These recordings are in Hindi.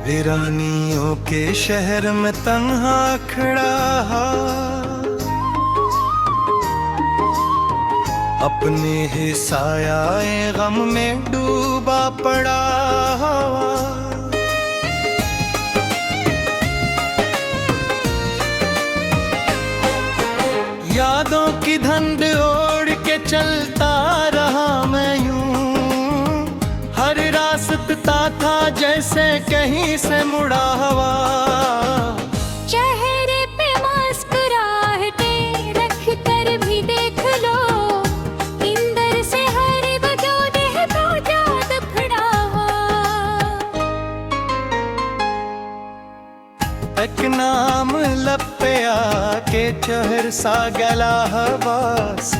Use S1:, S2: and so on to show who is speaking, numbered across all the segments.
S1: वीरानियों के शहर में तन्हा खड़ा, अपने ही सायाए गम में डूबा पड़ा। यादों की धंध ओढ़ के चलता रहा मैं यूं, हर रास्ता था जैसे कहीं से मुड़ा हुआ।
S2: चेहरे पे मुस्कुराहटे रख कर भी देख लो, इंदर से हर वजूद है तो जाद खड़ा हुआ।
S1: एक नाम लब पे आके चहर सा गला हवास,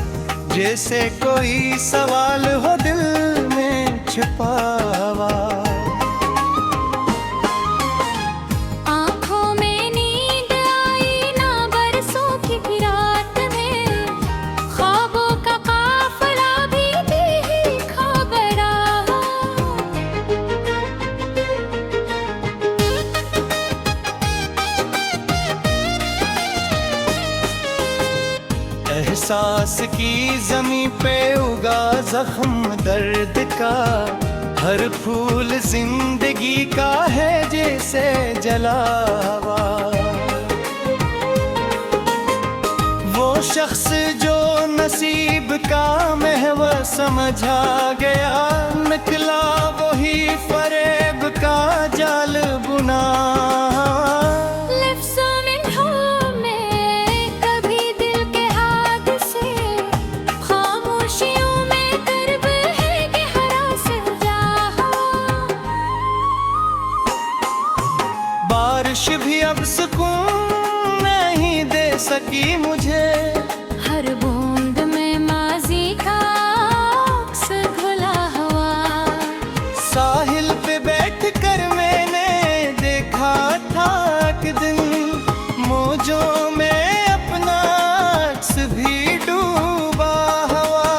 S1: जैसे कोई सवाल हो दिल में छिपा हुआ।
S2: आँखों में नींद आई ना बरसों की रात में, ख्वाबों का काफिला भी खा बड़ा।
S1: एहसास की ज़मीं पे उगा जख्म दर्द का, हर फूल जिंदगी का है जैसे जला हुआ। वो शख्स जो नसीब का महवर समझा गया, निकला वही फरेब का जाल बुना। बारिश भी अब सुकून नहीं दे सकी मुझे,
S2: हर बूंद में माजी का अक्स घुला हुआ।
S1: साहिल पे बैठ कर मैंने देखा था एक दिन, मौजों में अपना अक्स भी डूबा हुआ।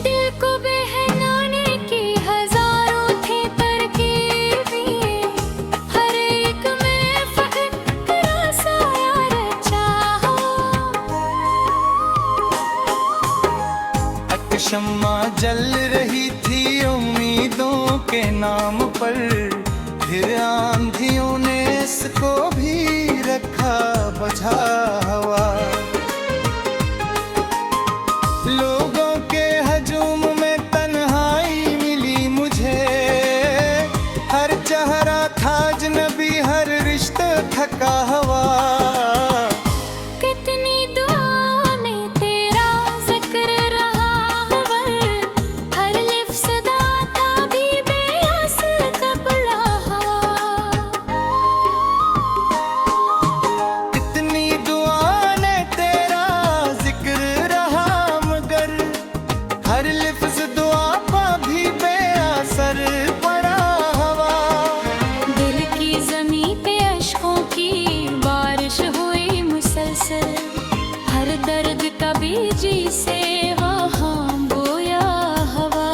S2: दिल को बहलाने की हजारों थे तरकीबें, हर एक में फख्र का साया रचा हो।
S1: एक शम्मा जल रही थी उम्मीदों के नाम पर, फिर आंधियों ने इसको भी रखा बुझा हुआ। लोगों के हजूम में तन्हाई मिली मुझे, हर चेहरा था अजनबी, हर रिश्ता थका हुआ।
S2: कितनी दुआओं में तेरा जिक्र रहा हवर, हर लिफ्ज़ सदा था भी बेअस कबला हुआ।
S1: इतनी दुआ ने तेरा जिक्र रहा मगर, हर लिफ्ज़ दुआ पा भी बेअसर पड़ा हुआ।
S2: दिल की ज़मीं पे अश्कों की बारिश हुई मुसलसल, हर दर्द का बीज से वहाँ बोया हवा।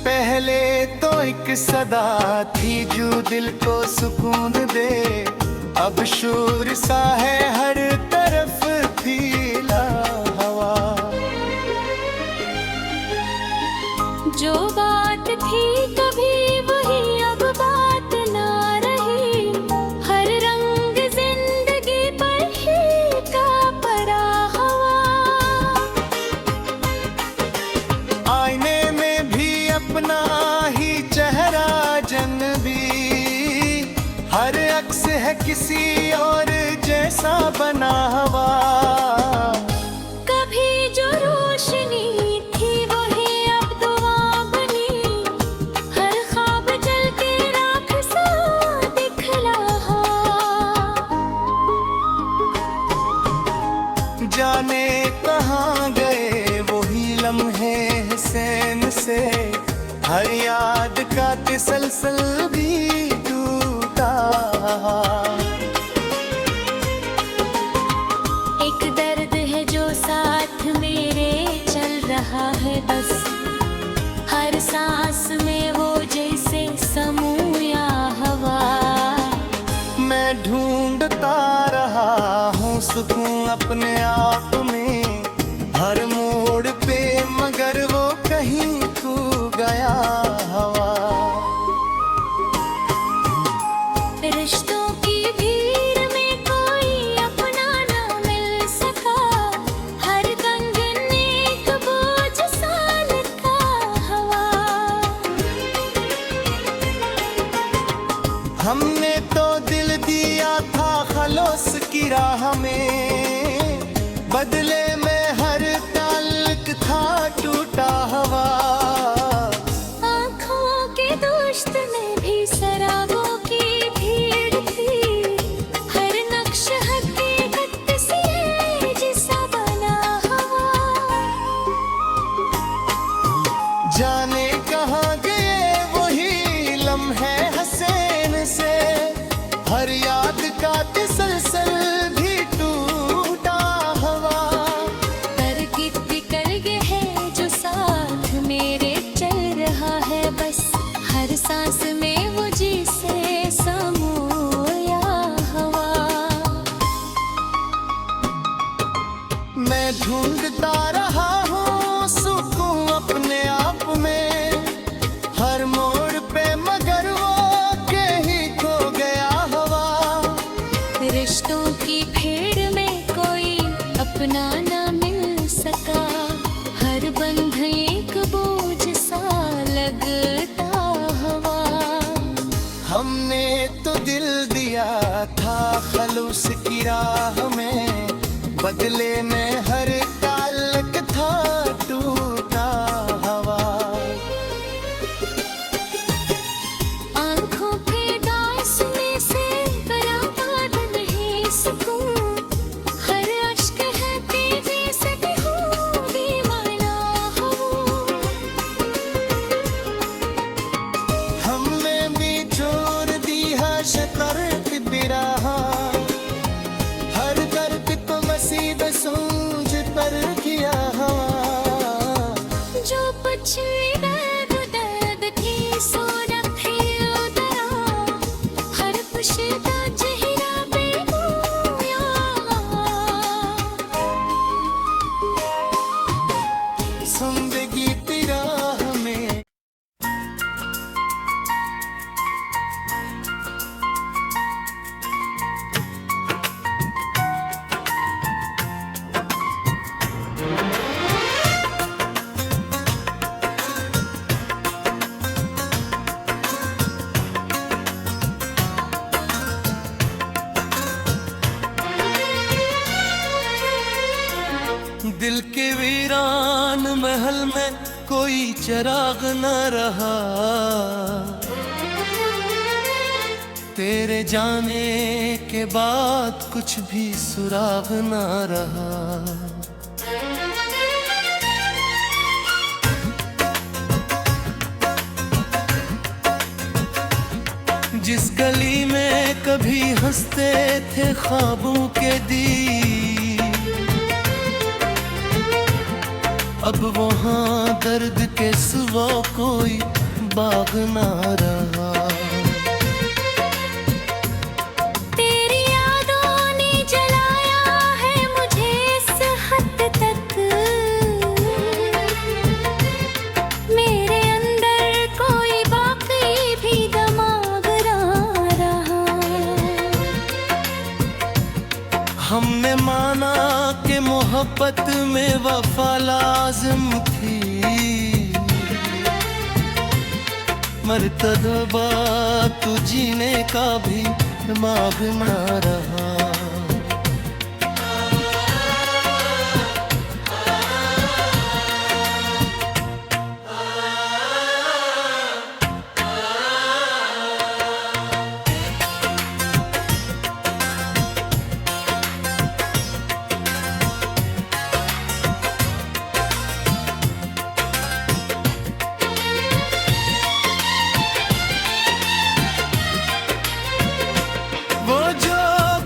S1: पहले तो एक सदा थी जो दिल को सुकून दे, अब शोर सा है हर तरफ फीला हवा।
S2: जो बात थी कभी वही अब बात ना रही, हर रंग जिंदगी पर फीका पड़ा हुआ।
S1: आईने में भी अपना ही चेहरा जनबी, हर अक्स है किसी और जैसा बना हुआ।
S2: कभी जो रोशनी थी वही अब दुआ बनी, हर ख्वाब जल के राख सा दिखला हुआ।
S1: जाने कहाँ गए वही लम्हे हुसैन से, हर याद का तसलसल भी टूटा।
S2: एक दर्द है जो साथ मेरे चल रहा है बस, हर सांस में वो जैसे समूया हवा।
S1: हमने तो दिल दिया था खलोस की राह में, बदले में हर ताल्लुक था टूटा हवा।
S2: आँखों के दोस्त में भी शराबों की भीड़ थी, हर नक्श हकीकत से जिसा बना हवा।
S1: जाने कहाँ गए वही लम्हे हसीन से, हर याद का तसलसल भी टूटा हवा।
S2: पर कितनी कर गए है जो साथ मेरे चल रहा है, बस हर सांस में वो जिसे समोया हवा।
S1: मैं ढूंढता रहा हूँ सुकून अपने आप में, हर मोड़ पे मगर वो के ही खो गया हवा।
S2: रिश्तों की भीड़ में कोई अपना ना मिल सका, हर बंध एक बोझ सा लगता हवा।
S1: हमने तो दिल दिया था खलूस की राह में, बदले में हर ताल्लुक था टूटा हवा।
S2: आँखों के दास में से बराबर नहीं सुकून, हर अश्क है तेजी से हूँ दीवाना हूँ।
S1: हमने भी छोड़ दी है शतरक बिराहा, हर दर्द को मसीद सूझ कर किया हवा।
S2: जो पछली दर्द थी सो रखे उतरा, हर खुशदा चेहरा बेबोया।
S1: जिंदगी की राह में दिल के वीरान महल में कोई चिराग न रहा, तेरे जाने के बाद कुछ भी सुराग न रहा। जिस गली में कभी हंसते थे ख्वाबों के दी, अब वहाँ दर्द के सिवा कोई बाग ना रहा।
S2: तेरी यादों ने जलाया है मुझे इस हद तक, मेरे अंदर कोई बाकी भी दिमाग ना रहा।
S1: हमने माना कि मोहब्बत में वफा लाज़िम थी, मर्तबा तू जीने का भी दिमाग ना रहा। वो जो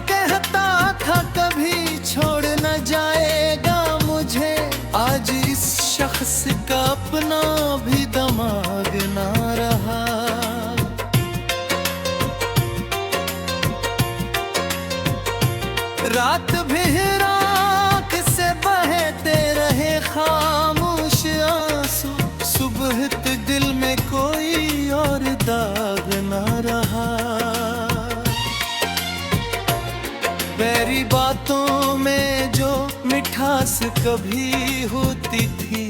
S1: कहता था कभी छोड़ न जाएगा मुझे, आज इस शख्स का अपना भी दिमाग ना रहा। रात भी राख से बहते रहे खामोश आंसू, सुबह तक दिल में कोई और दाग ना रहा। मेरी बातों में जो मिठास कभी होती थी,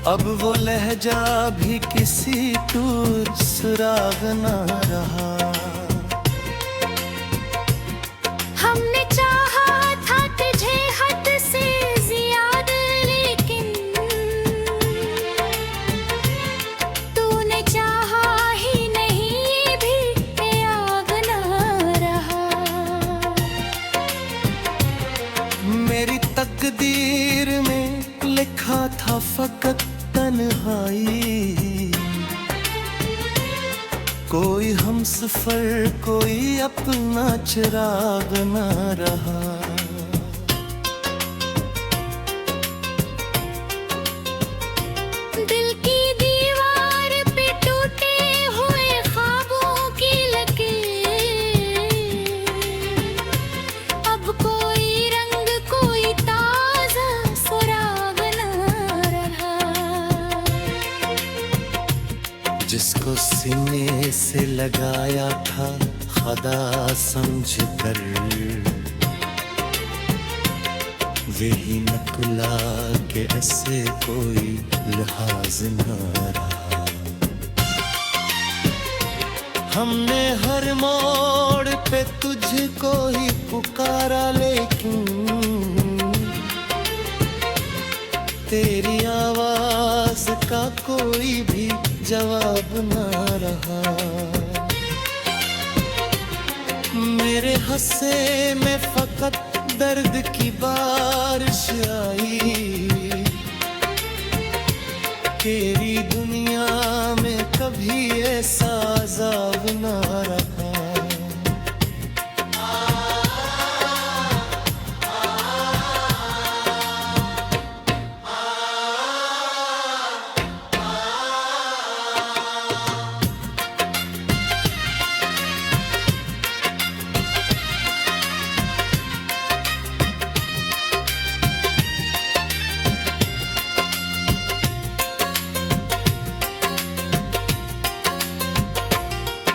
S1: अब वो लहजा भी किसी टूर सुराग न रहा।
S2: हमने चाहा था तुझे हद से ज्यादा, लेकिन तूने चाहा ही नहीं, ये भी याद न रहा।
S1: मेरी तकदीर में लिखा था फकत तन्हाई, कोई हमसफर कोई अपना चिराग न रहा।
S2: दिल की दीवार पे टूटे हुए ख्वाबों की लकीर, अब कोई रंग कोई ताजा सुराग न रहा।
S1: जिसको सीने से लगाया था खुदा समझ कर, वही नकुला के ऐसे कोई लिहाज न रहा। हमने हर मोड़ पे तुझको ही पुकारा, लेकिन तेरी आवाज का कोई भी जवाब न रहा। मेरे हंसे में फकत दर्द की बारिश आई, तेरी दुनिया में कभी ऐसा अज़ाब न रहा।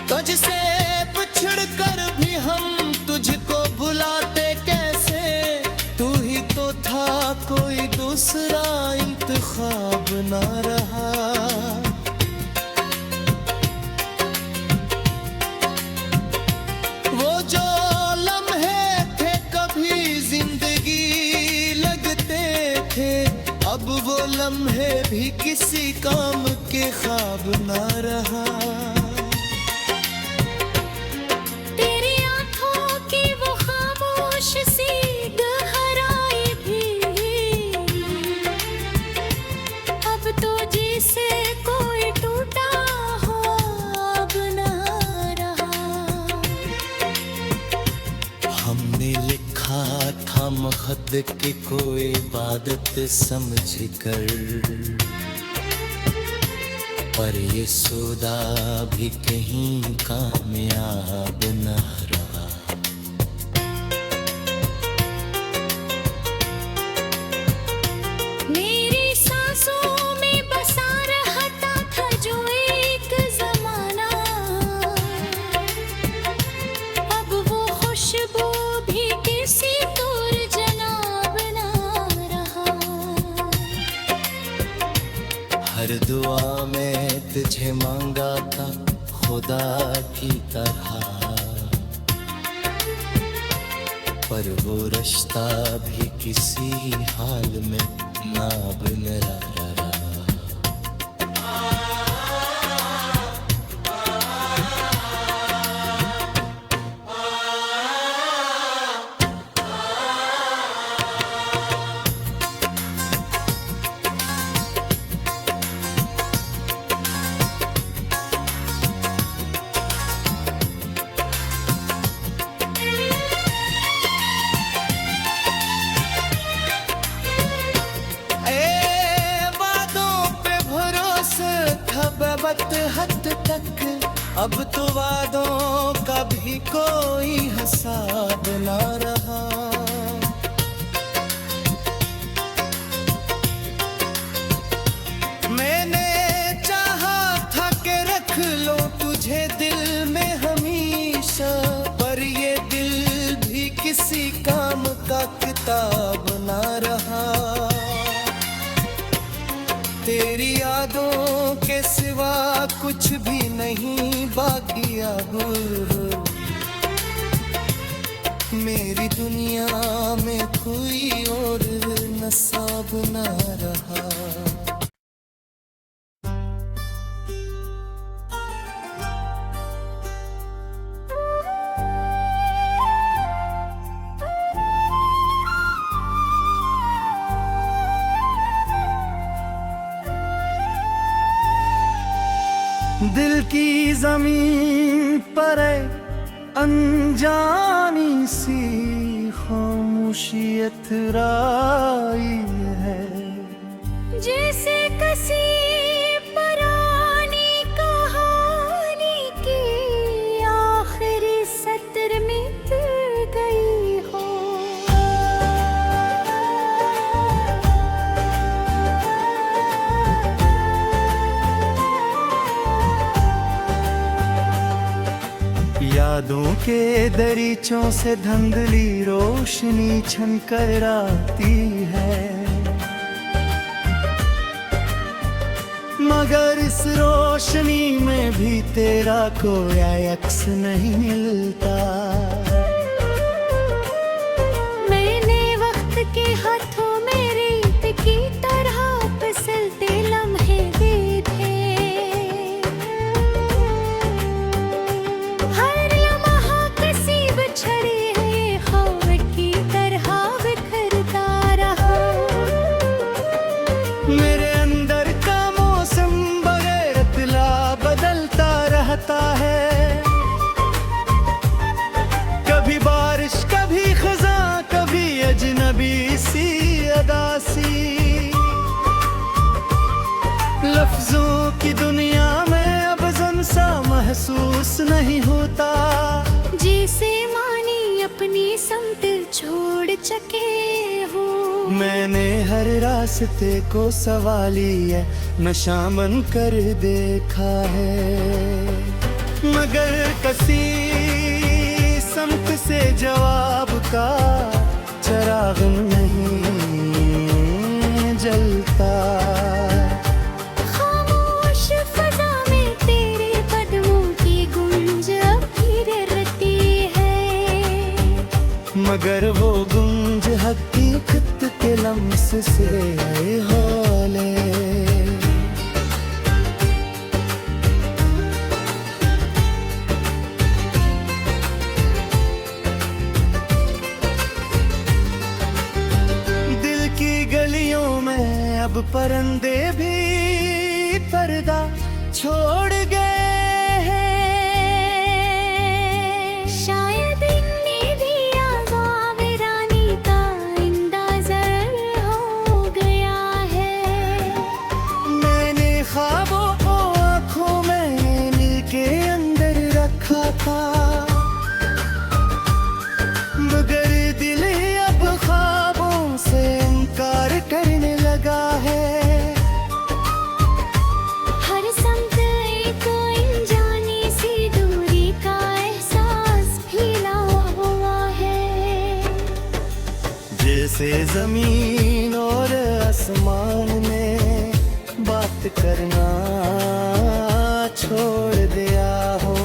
S1: तुझसे बिछड़ कर भी हम तुझको भुलाते कैसे, तू ही तो था कोई दूसरा इंतखाब न रहा। वो जो लम्हे थे कभी जिंदगी लगते थे, अब वो लम्हे भी किसी काम के ख्वाब न रहा। हमने लिखा था महद के कोई इबादत समझ कर, पर ये सौदा भी कहीं कामयाब न रहा।
S2: मेरी सांसों में बसा रहता था जो एक जमाना, अब वो खुशबू भी किसी दूर जनाब न रहा।
S1: हर दुआ में तुझे मांगा था खुदा की तरह, पर वो रिश्ता भी किसी हाल में नाब न रहा। हद तक अब तो वादों का भी कोई हिसाब ना रहा। मैंने चाहा था कि रख लो तुझे दिल में हमेशा, पर ये दिल भी किसी काम का किताब ना रहा। तेरी यादों के सिवा कुछ भी नहीं बाकी अब। मेरी दुनिया में कोई और नसाब न रहा। दिल की जमीन पर अनजानी सी खामोशियत राई है,
S2: जैसे किसी पुरानी कहानी की आखिरी सत्र मिट गई हो।
S1: यादों के दरीचों से धुंधली रोशनी छनकर आती है, मगर इस रोशनी में भी तेरा कोई अक्स नहीं मिलता।
S2: मैंने वक्त के हाथों में रेत की तरह फिसलते लम्हे देखे, हर लम्हा किसी बिछड़े हुए ख्वाब की तरह बिखरता रहा।
S1: मेरे अंदर का मौसम बगैर इत्तला बदलता रहता है, कभी बारिश कभी खज़ां कभी अजनबी सी अदासी। लफ्जों की दुनिया में अब ज़न सा महसूस नहीं होता,
S2: जैसे मानी अपनी समत छोड़ चुके हो।
S1: मैंने हर रास्ते को सवाली है नशा बन कर देखा है, मगर किसी समत से जवाब का चिराग नहीं जलता।
S2: खामोश फज़ा में तेरे कदमों की गूंज अब भी रहती है,
S1: मगर वो गूंज हकीकत के लम्स से आए हौले। दिल की गलियों में अब परिंदे भी पर्दा छोड़ गए हैं,
S2: शायद इन्हें भी आज़ाद रानी का अंदाज़ा हो गया है।
S1: मैंने ख्वाबों को आँखों में नील के अंदर रखा था, मगर दिल ही अब ख्वाबों से इनकार करने लगा है।
S2: हर समत एक अनजानी सी दूरी का एहसास फैला हुआ है,
S1: जैसे जमीन और आसमान ने बात करना छोड़ दिया हो।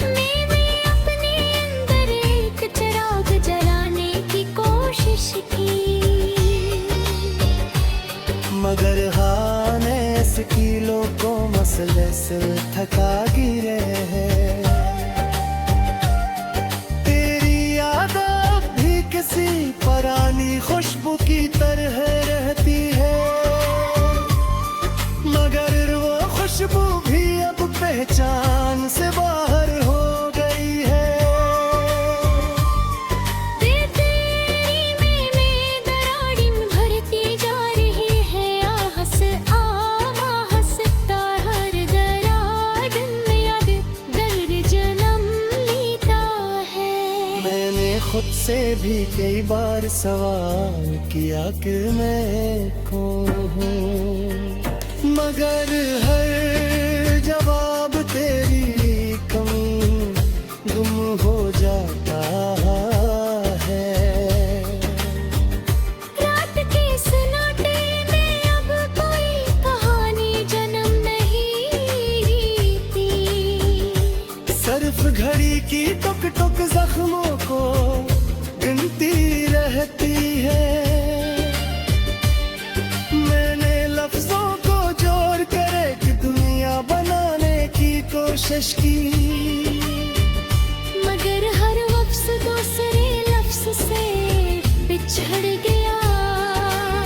S2: मैंने अपने अंदर एक चिराग जलाने की कोशिश की,
S1: मगर हाँ ने स्कीलों को मसले से थका गिरे हैं। तेरी याद अब भी किसी पुरानी खुशबू की तरह रहती है, मगर वो खुशबू भी अब पहचान से बाहर हो गई है।
S2: तेरी में दराड़ी भरती जा रही है, आहस आहसता हर दरार में याद दर्द जन्म लेता है।
S1: मैंने खुद से भी कई बार सवाल किया कि मैं कौन हूँ, मगर हर जवाब तेरी कमी गुम हो जाता है।
S2: रात के सन्नाटे में अब कोई
S1: की टुक टुक जख्मों को गिनती रहती है। मैंने लफ्जों को जोड़ कर एक दुनिया बनाने की कोशिश की,
S2: मगर हर लफ्ज दूसरे लफ्ज से बिछड़ गया।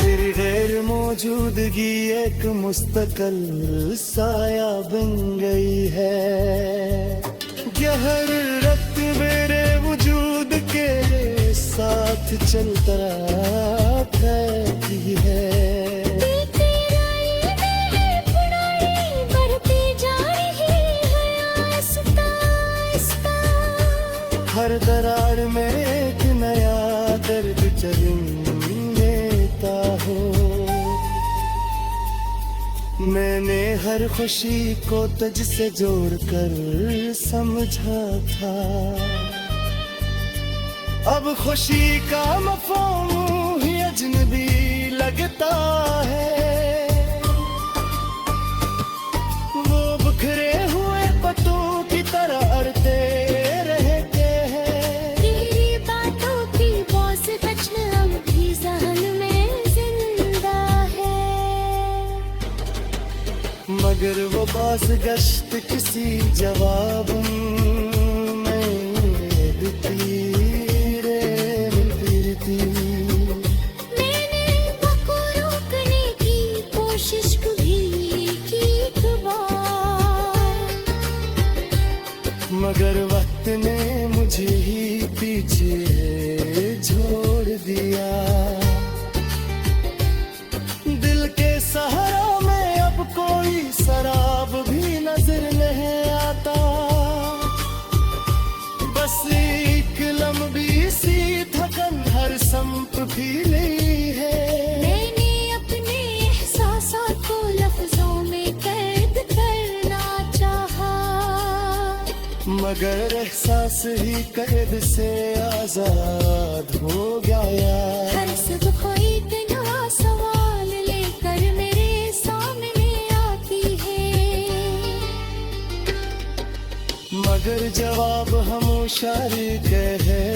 S1: तेरी गैर मौजूदगी एक मुस्तकिल साया बन गई है। गहर रक्त मेरे वजूद के साथ चलता रहती है। हर दरार में एक नया दर्द जन्म लेता हूँ। मैंने हर खुशी को तुझसे जोड़कर समझा था, अब खुशी का मफ़हूम ही अजनबी लगता है। वो बिखरे हुए पत्तों की तरह अड़ते रहते हैं।
S2: तेरी बातों की बौस बचन अब भी ज़हन में जिंदा है,
S1: मगर वो पास गश्त किसी जवाब में देती रे फिरती।
S2: मैंने वक़्त रोकने की कोशिश भी की एक बार,
S1: मगर वक्त ने मुझे ही पीछे छोड़ दिया। दिल के सहारा में अब कोई शराब भी नजर नहीं आता, बस एक लंबी सी थकन हर संप भी ली है।
S2: मैंने अपने एहसासात को लफ्जों में कैद करना चाहा,
S1: मगर एहसास ही कैद से आजाद हो गया।
S2: हर सुबह कोई नया सवाल लेकर मेरे सामने आती है,
S1: मगर जवाब हम शार के है